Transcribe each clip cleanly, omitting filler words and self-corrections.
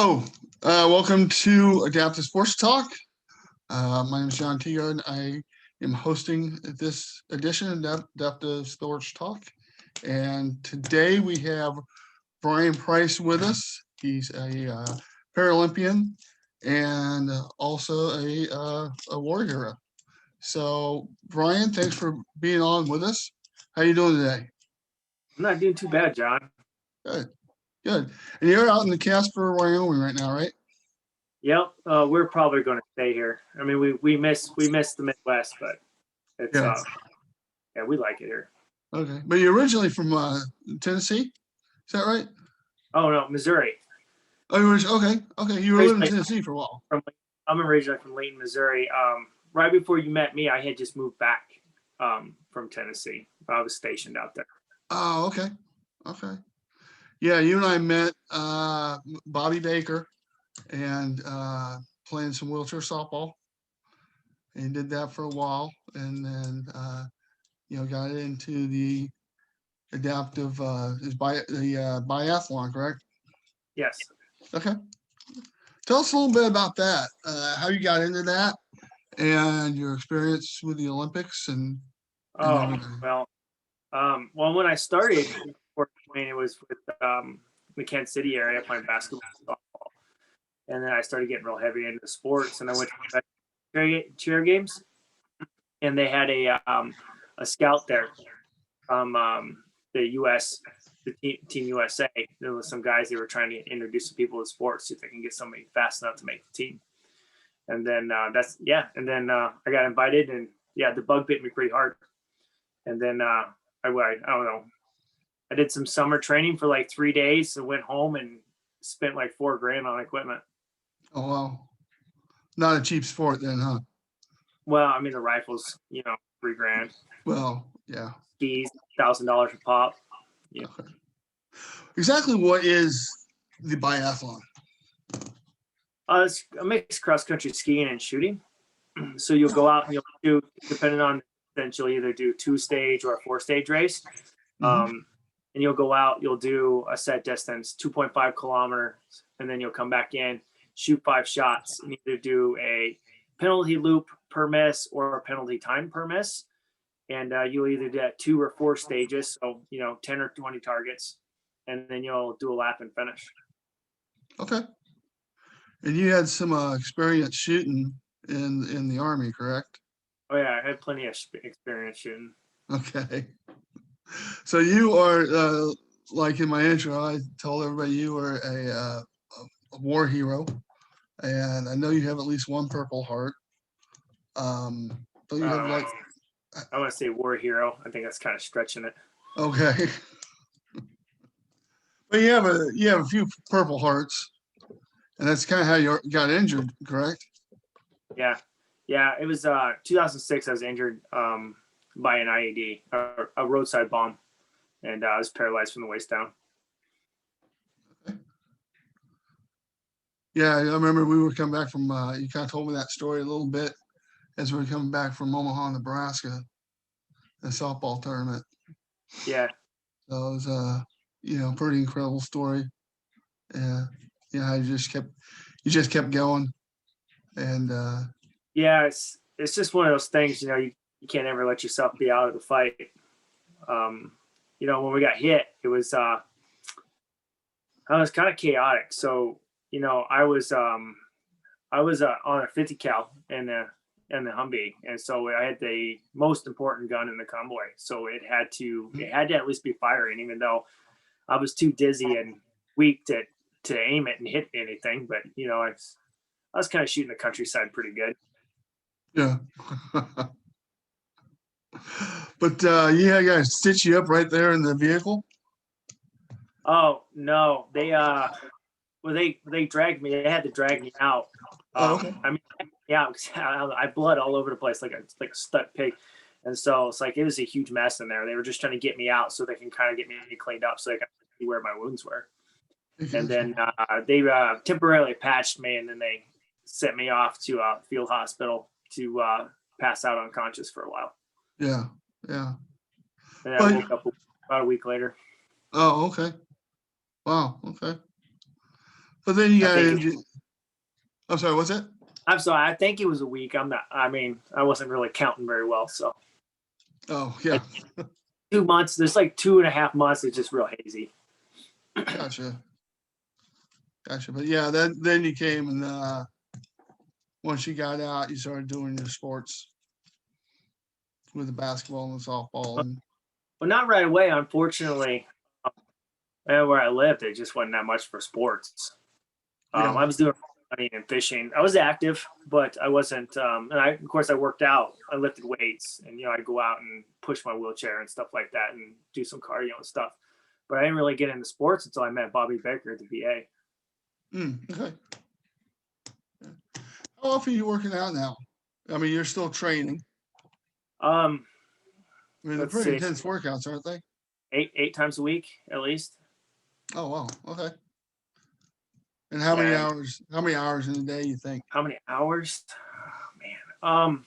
Hello, welcome to Adaptive Sports Talk. My name is John Teagar, and I am hosting this edition of Adaptive Sports Talk. And today we have Bryan Price with us. He's a Paralympian and also a war hero. So, Bryan, thanks for being on with us. How you doing today? I'm not doing too bad, John. Good. And you're out in the Casper, Wyoming right now, right? Yep. We're probably going to stay here. I mean, we miss the Midwest, but it's yeah, we like it here. Okay, but you're originally from Tennessee, is that right? Oh no, Missouri. Oh, you were okay. You were living in Tennessee for a while. I'm originally from Layton, Missouri. Right before you met me, I had just moved back from Tennessee. I was stationed out there. Oh, okay. Yeah, you and I met Bobby Baker and playing some wheelchair softball, and did that for a while, and then got into the adaptive biathlon, correct? Yes. Okay. Tell us a little bit about that. How you got into that, and your experience with the Olympics, and well, when I started, it was with the Kansas City area playing basketball, softball, and then I started getting real heavy into sports, and I went to cheer games, and they had a scout there from the U.S. the Team USA. There was some guys they were trying to introduce some people to sports, see if they can get somebody fast enough to make the team. And then I got invited, and the bug bit me pretty hard. And then I don't know. I did some summer training for like 3 days and went home and spent like $4,000 on equipment. Oh, wow. Not a cheap sport then, huh? Well, I mean, the rifles, $3,000. Well, yeah. Skis, $1,000 a pop. Yeah. Okay. Exactly what is the biathlon? It's a mixed cross-country skiing and shooting. So you'll go out and you'll do, depending on, then you'll either do 2-stage or a 4-stage race. Mm-hmm. And you'll go out, you'll do a set distance, 2.5 kilometers, and then you'll come back in, shoot 5 shots, and either do a penalty loop per miss or a penalty time per miss. And you'll either do 2 or 4 stages, so 10 or 20 targets, and then you'll do a lap and finish. Okay. And you had some experience shooting in the Army, correct? Oh yeah, I had plenty of experience shooting. Okay. So you are, like in my intro, I told everybody you were a war hero, and I know you have at least one Purple Heart. Don't you have like? I want to say war hero. I think that's kind of stretching it. Okay. But you have a few Purple Hearts, and that's kind of how you got injured, correct? Yeah. It was 2006. I was injured by an IED, a roadside bomb, and I was paralyzed from the waist down. Okay. Yeah, I remember we were coming back from. You kind of told me that story a little bit as we were coming back from Omaha, Nebraska, the softball tournament. Yeah. So it was a pretty incredible story. Yeah. You just kept going, and it's just one of those things. You can't ever let yourself be out of the fight. When we got hit, it was kind of chaotic. So I was on a 50 cal in the Humvee, and so I had the most important gun in the convoy. So it had to at least be firing, even though I was too dizzy and weak to aim it and hit anything. But I was kind of shooting the countryside pretty good. Yeah. But you guys stitch you up right there in the vehicle? Oh no, they dragged me. They had to drag me out. Okay. I mean, yeah, I bled all over the place like a stuck pig, and so it's like it was a huge mess in there. They were just trying to get me out so they can kind of get me cleaned up so they can see where my wounds were. And then they temporarily patched me, and then they sent me off to a field hospital to pass out unconscious for a while. Yeah. And I woke up about a week later. Oh, okay. Wow. Okay. But then you I got think to. I'm sorry. What's it? I'm sorry. I think it was a week. I'm not. I mean, I wasn't really counting very well. So Oh yeah. 2 months. There's like 2.5 months. It's just real hazy. Gotcha. But yeah, then you came and once you got out, you started doing your sports with the basketball and the softball and. Well, not right away, unfortunately. Where I lived, there just wasn't that much for sports. Yeah. I was doing hunting and fishing. I was active, but I wasn't. And of course, I worked out. I lifted weights, and I'd go out and push my wheelchair and stuff like that, and do some cardio and stuff. But I didn't really get into sports until I met Bobby Baker at the VA. Okay. How often are you working out now? I mean, you're still training. I mean, they're Let's pretty see, intense workouts, aren't they? eight times a week at least. Oh wow. Okay. And how many hours? How many hours in a day you think? How many hours? Oh, man.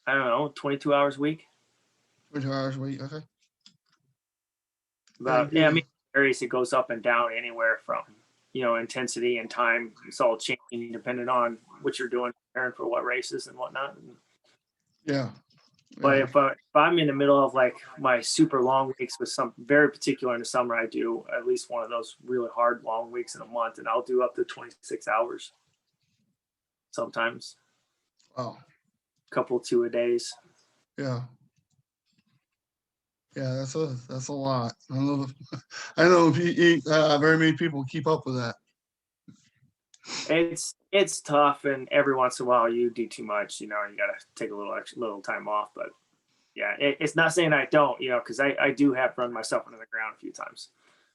I don't know. 22 hours a week. 22 hours a week. Okay. I mean, areas it goes up and down anywhere from intensity and time. It's all changing depending on what you're doing, preparing for what races and whatnot. Yeah. But if I'm in the middle of like my super long weeks with something very particular in the summer, I do at least one of those really hard long weeks in a month, and I'll do up to 26 hours sometimes. Wow. A couple 2-a-days. Yeah. Yeah, that's a lot. I don't know if very many people keep up with that. It's tough, and every once in a while you do too much. You got to take a little time off. But yeah, it's not saying I don't. Because I do have run myself into the ground a few times.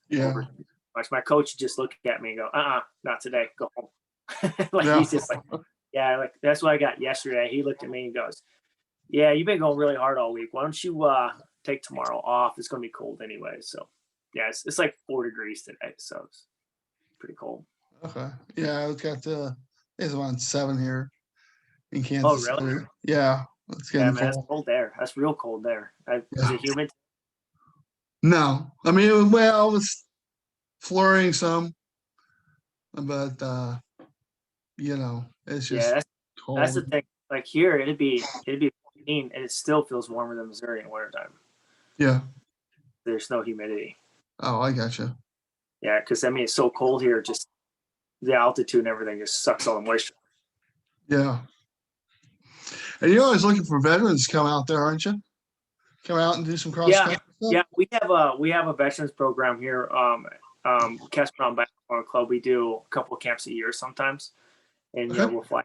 Yeah. My coach just looked at me and go, not today. Go home. Yeah. He's just like, yeah, like that's what I got yesterday. He looked at me and goes, yeah, you've been going really hard all week. Why don't you take tomorrow off? It's going to be cold anyway. So yeah, it's like 4 degrees today. So it's pretty cold. Okay. Yeah, it's around 7 here in Kansas. Oh, really? City. Yeah. It's getting man, cold. that's cold there. That's real cold there. Is it humid? No. I mean, it was flurrying some, but it's just cold. That's the thing. Like here, it'd be 15, and it still feels warmer than Missouri in wintertime. Yeah. There's no humidity. Oh, I gotcha. Yeah, because I mean it's so cold here. Just the altitude and everything just sucks all the moisture. Yeah. And you're always looking for veterans to come out there, aren't you? Come out and do some cross country stuff? Yeah. We have a veterans program here. Casper Mountain Biathlon Club. We do a couple of camps a year sometimes, and we'll fly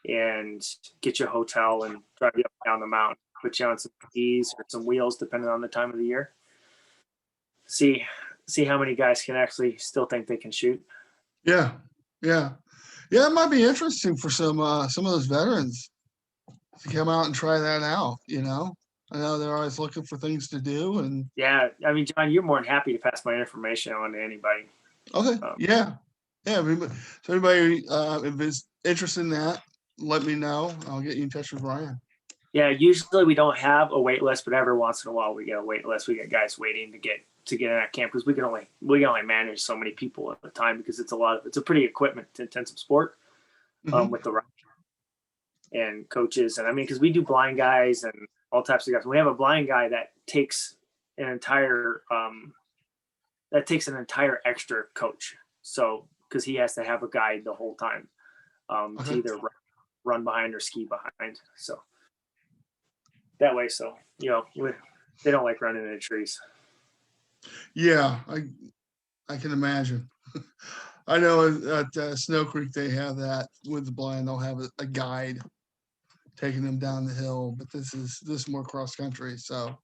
and get you a hotel and drive you up and down the mountain, put you on some skis or some wheels, depending on the time of the year. See how many guys can actually still think they can shoot. Yeah. It might be interesting for some of those veterans to come out and try that out. I know they're always looking for things to do, and yeah, I mean, John, you're more than happy to pass my information on to anybody. Okay. Yeah. So anybody if is interested in that, let me know. I'll get you in touch with Ryan. Yeah, usually we don't have a wait list, but every once in a while we get a wait list. We get guys waiting to get in that camp because we can only manage so many people at a time because it's a pretty equipment intensive sport with the and coaches, and I mean because we do blind guys and all types of guys. We have a blind guy that takes an entire extra coach. So because he has to have a guide the whole time to either run behind or ski behind. So that way, they don't like running into trees. Yeah, I can imagine. I know at Snow Creek they have that with the blind. They'll have a guide taking them down the hill, but this is more cross country, so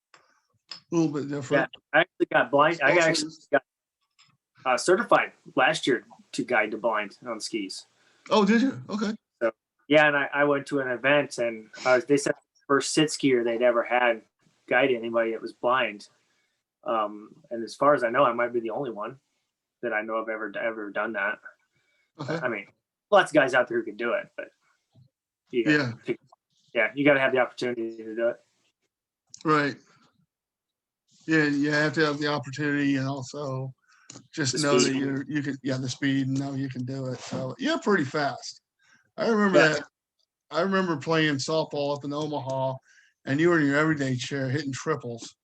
a little bit different. Yeah, I actually got blind. I actually got certified last year to guide the blind on skis. Oh, did you? Okay. So yeah, and I went to an event, and they said the first sit skier they'd ever had guide anybody that was blind. And as far as I know, I might be the only one that I know of ever done that. Okay. I mean, lots of guys out there who could do it, but you got to have the opportunity to do it. Right. Yeah, you have to have the opportunity and also just The know that speed. you can, yeah, the speed and know you can do it. So you're pretty fast. I remember Yeah. that. I remember playing softball up in Omaha, and you were in your everyday chair hitting triples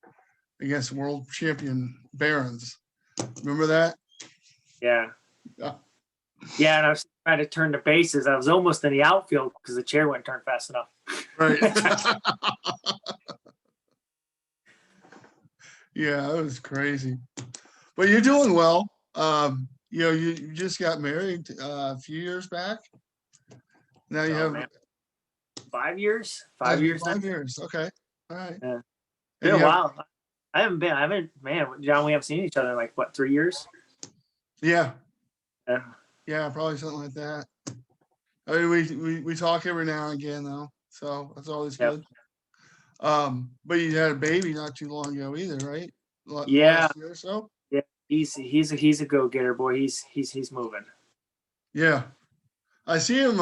against world champion Barons. Remember that? Yeah. Yeah. Yeah. And I was trying to turn the bases. I was almost in the outfield because the chair wouldn't turn fast enough. Right. Yeah, it was crazy. But you're doing well. You just got married a few years back. Now you Oh have man, 5 years, 5 years now. 5 years. Okay. All right. Yeah. And Been a you have, while. Man, John, we haven't seen each other in like what, 3 years? yeah, Yeah. yeah, probably something like that. I mean, we talk every now and again though, so that's always Yep. good. But you had a baby not too long ago either, right? Yeah. Last year or so. Yeah. He's a go-getter boy. He's moving. Yeah, I see him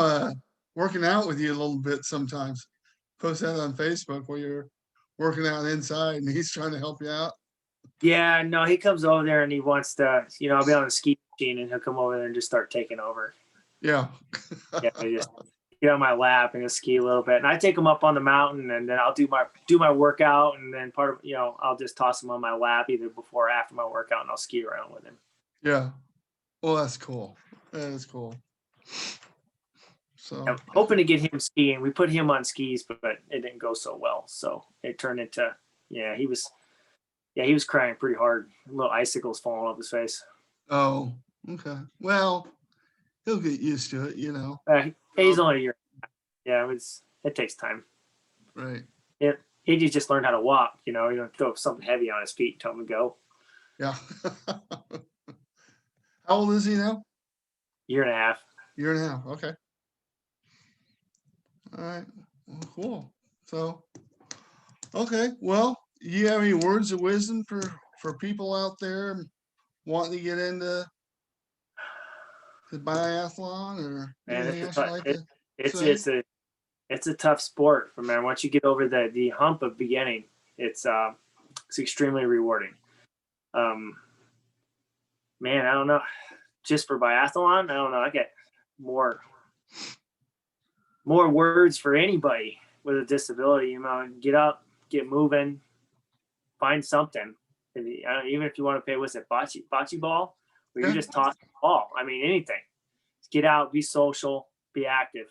working out with you a little bit sometimes. Post that on Facebook where you're working out inside and he's trying to help you out. Yeah, no, he comes over there and he wants to, I'll be on the ski machine and he'll come over there and just start taking over. Yeah. Yeah, I just get on my lap and just ski a little bit. And I take him up on the mountain and then I'll do my workout, and then I'll just toss him on my lap either before or after my workout, and I'll ski around with him. Yeah. Well, that's cool. That is cool. So I'm hoping to get him skiing. We put him on skis, but it didn't go so well. So it turned into, he was crying pretty hard. Little icicles falling off his face. oh, okay. Well, he'll get used to it, He's only a year. Yeah, it takes time. Right. He just learned how to walk. You don't throw something heavy on his feet and tell him to go. Yeah. How old is he now? Year and a half. Year and a half. Okay. All right. Well, cool. So, okay. Well, you have any words of wisdom for people out there wanting to get into the biathlon or Man, anything else you like to it's say? it's a tough sport, but man, once you get over the hump of beginning, it's extremely rewarding. Man, I don't know. Just for biathlon, I don't know. I get more words for anybody with a disability. Get up, get moving, find something. Even if you want to play, what's it, bocce ball, where you're just tossing the ball. I mean, anything. Just get out, be social, be active.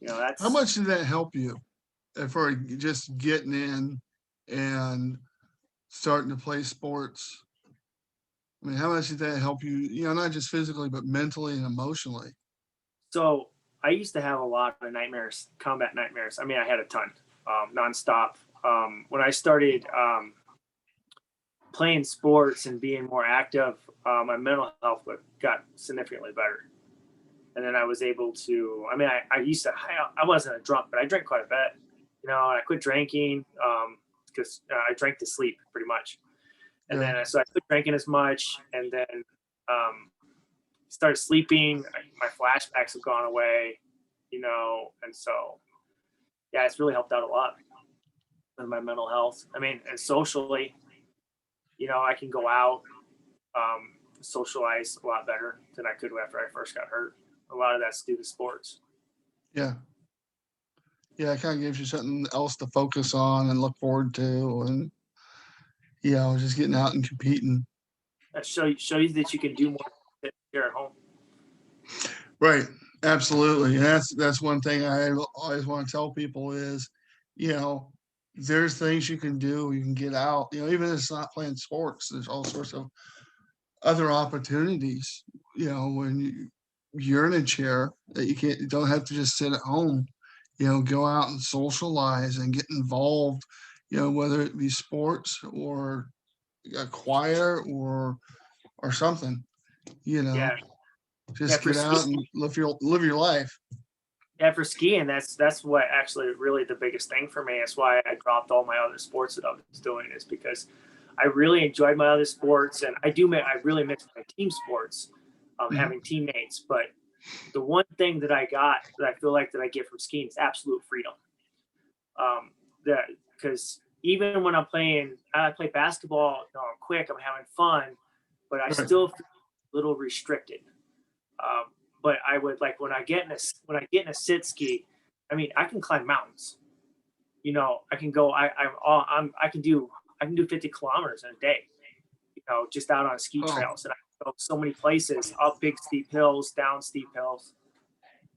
That's How much did that help you for just getting in and starting to play sports? I mean, how much did that help you, not just physically, but mentally and emotionally? So I used to have a lot of nightmares, combat nightmares. I mean, I had a ton, nonstop. When I started playing sports and being more active, my mental health got significantly better. And then I was able to, I wasn't a drunk, but I drank quite a bit. I quit drinking because I drank to sleep pretty much. And Yeah. then, so I quit drinking as much, and then started sleeping. My flashbacks have gone away, and so, yeah, it's really helped out a lot with my mental health. I mean, and socially, I can go out, socialize a lot better than I could after I first got hurt. A lot of that's due to sports. Yeah. Yeah, it kind of gives you something else to focus on and look forward to, and just getting out and competing. That show you that you can do more here at home. Right. Absolutely. And that's one thing I always want to tell people is, there's things you can do. You can get out. Even if it's not playing sports, there's all sorts of other opportunities. When you're in a chair that you don't have to just sit at home. Go out and socialize and get involved. Whether it be sports or a choir or something. Yeah. Just For get out skiing, and live your life. yeah, for skiing, that's what actually really the biggest thing for me. That's why I dropped all my other sports that I was doing, is because I really enjoyed my other sports, and I really miss my team sports, having teammates. But the one thing that I got that I feel like that I get from skiing is absolute freedom. Because even when I play basketball, you know, I'm quick, I'm having fun, but I Right. still feel a little restricted. But I would like when I get in a sit ski, I mean, I can climb mountains. You know, I can go. I can do 50 kilometers in a day. You know, just out on ski Oh, trails, and I can go so many places, up big steep hills, down steep hills.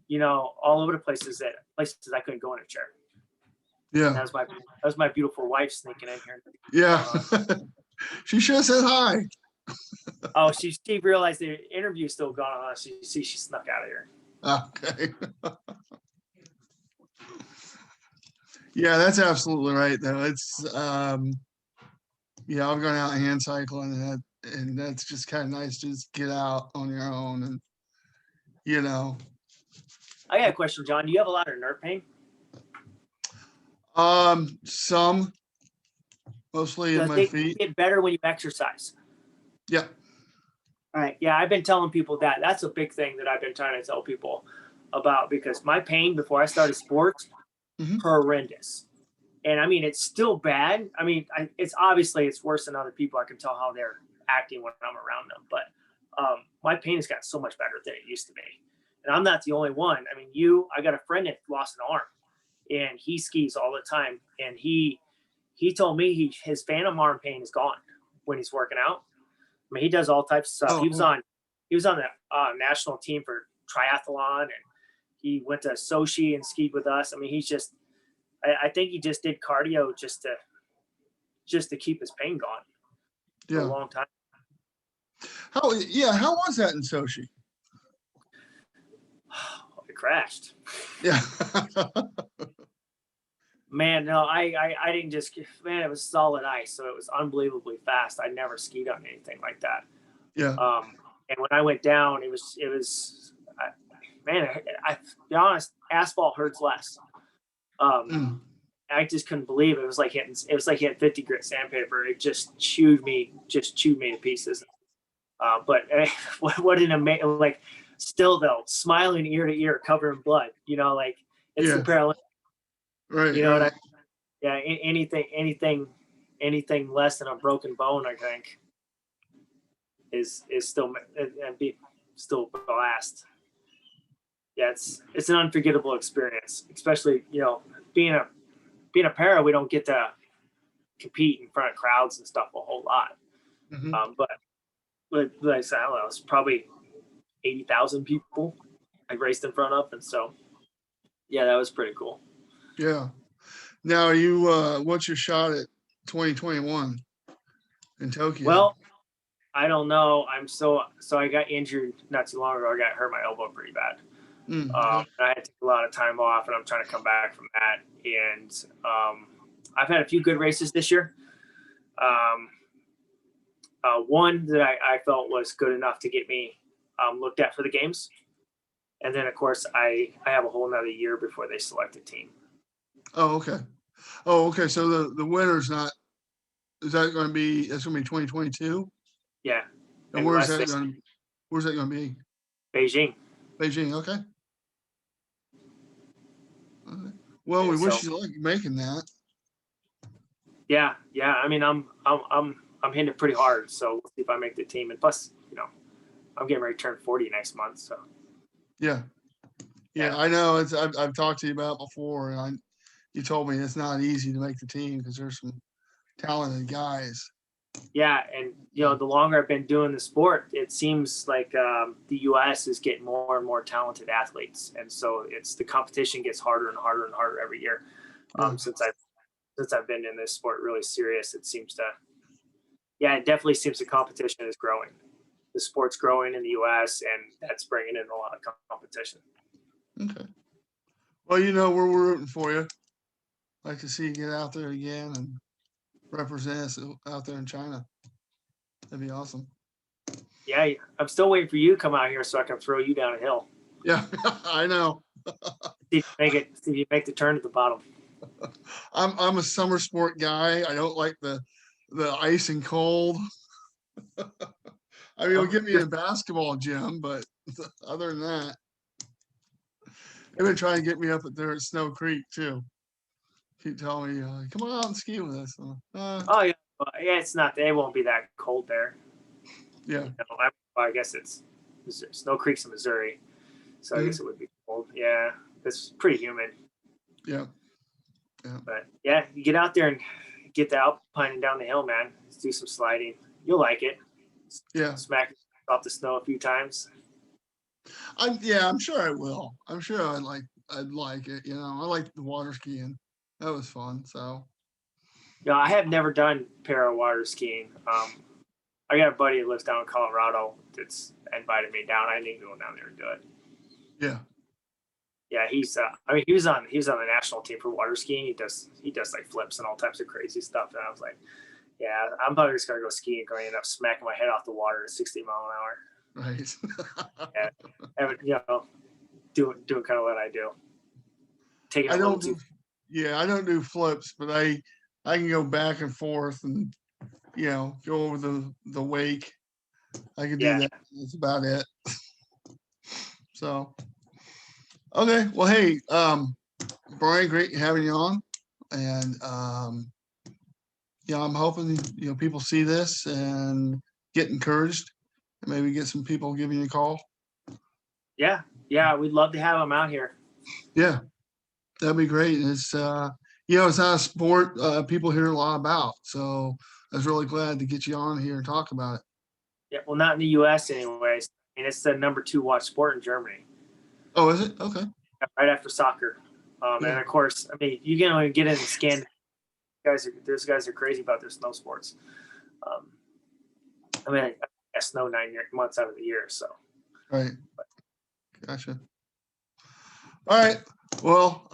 You know, all over the places I couldn't go in a chair. yeah, That was my beautiful wife sneaking in here. yeah. She should have said hi. Oh, she realized the interview's still going on. She snuck out of here. Okay. Yeah, that's absolutely right though. It's yeah, I've gone out hand cycling and that's just kind of nice to just get out on your own and you know. I got a question, John. Do you have a lot of nerve pain? Some mostly in Does my it feet. get better when you exercise? Yeah. All right. Yeah, I've been telling people that. That's a big thing that I've been trying to tell people about because my pain before I started sports, Mhm. horrendous. And I mean, it's still bad. I mean, it's obviously it's worse than other people. I can tell how they're acting when I'm around them. But my pain has gotten so much better than it used to be. And I'm not the only one. I mean, I got a friend that lost an arm, and he skis all the time. And he told me his phantom arm pain is gone when he's working out. I mean, he does all types of stuff. Oh, He was on the national team for triathlon, and he went to Sochi and skied with us. I mean, he's just. I think he just did cardio just to keep his pain gone for a yeah. long time. How was that in Sochi? I crashed. Yeah. Man, no, I didn't just. Man, it was solid ice, so it was unbelievably fast. I never skied on anything like that. Yeah. And when I went down, it was. Man, I be honest, asphalt hurts less. Mm. I just couldn't believe it. It was like hitting 50 grit sandpaper. It just chewed me to pieces. But what an amazing, like, still though, smiling ear to ear, covered in blood. You know, like it's Yeah. the paralympic. Right. You know what Right. yeah, anything less than a broken bone, I think, is still and be still blast. Yeah, it's an unforgettable experience, especially being a para. We don't get to compete in front of crowds and stuff a whole lot. Mhm. But like I said, I don't know, it's probably 80,000 people I raced in front of, and so yeah, that was pretty cool. Yeah. Now what's your shot at 2021 in Tokyo? Well, I don't know. So I got injured not too long ago. I got hurt my elbow pretty bad. Okay. I had to take a lot of time off, and I'm trying to come back from that. And I've had a few good races this year. One that I felt was good enough to get me looked at for the games. And then, of course, I have a whole nother year before they select a team. Oh, okay. Oh, okay. So the winner's not. Is that going to be? That's going to be 2022. Yeah. And where's that going to be? Beijing. Beijing. Okay. Okay. Well, And we so, wish you luck making that. yeah. I mean, I'm hitting it pretty hard. So we'll see if I make the team. And plus, I'm getting ready to turn 40 next month. So Yeah. Yeah. I know. I've talked to you about it before, and you told me it's not easy to make the team because there's some talented guys. Yeah, and the longer I've been doing the sport, it seems like the U.S. is getting more and more talented athletes, and so the competition gets harder and harder and harder every year. Yeah. Since I've been in this sport really serious, it definitely seems the competition is growing. The sport's growing in the U.S., and that's bringing in a lot of competition. Okay. Well, we're rooting for you. Like to see you get out there again and represent us out there in China. That'd be awesome. Yeah, I'm still waiting for you to come out here so I can throw you down a hill. Yeah, I know. See if you make the turn at the bottom. I'm a summer sport guy. I don't like the ice and cold. I mean, it'll get me in a basketball gym, but other than that, they've been trying to get me up there at Snow Creek too. keep telling me, come on out and ski with us. Oh yeah, well, yeah. It's not. It won't be that cold there. Yeah. You know, I guess it's Snow Creek's in Missouri, so I Mhm. guess it would be cold. Yeah, it's pretty humid. Yeah. Yeah. But yeah, you get out there and get the alpining down the hill, man. Let's do some sliding. You'll like it. Yeah. Smack off the snow a few times. I'm sure I will. I'm sure I'd like it. I like the water skiing. That was fun. So You know, I have never done para water skiing. I got a buddy that lives down in Colorado that's invited me down. I need to go down there and do it. yeah. Yeah, he's. I mean, he was on the national team for water skiing. He does like flips and all types of crazy stuff. And I was like, yeah, I'm probably just gonna go skiing. Going to end up smacking my head off the water at 60 mile an hour. Right. Yeah, and, doing kind of what I do. Taking it I a little don't too. do. Yeah, I don't do flips, but I can go back and forth and go over the wake. I could do Yeah, that. That's about it. So okay. Well, hey, Bryan, great having you on, and I'm hoping people see this and get encouraged, and maybe get some people giving you a call. yeah. We'd love to have him out here. Yeah, that'd be great. It's it's not a sport people hear a lot about, so I was really glad to get you on here and talk about it. Yeah, well, not in the U.S. anyways. I mean, it's the number 2 watch sport in Germany, Oh, is it? Okay. right after soccer. Yeah. And of course, I mean, you can only get in Scandinavia. Those guys are crazy about their snow sports. I mean, I snow 9 months out of the year, so. Right. Gotcha. All right. Well,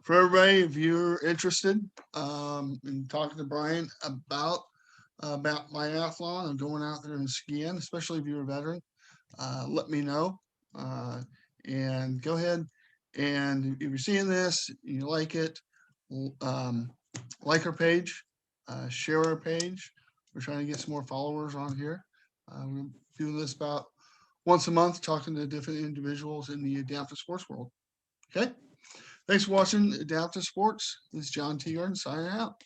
for everybody, if you're interested in talking to Bryan about biathlon and going out there and skiing, especially if you're a veteran, let me know. And go ahead, and if you're seeing this, you like it, like our page, share our page. We're trying to get some more followers on here. We're doing this about once a month, talking to different individuals in the adaptive sports world. Okay. Thanks for watching Adaptive Sports. This is John Teagarden signing out.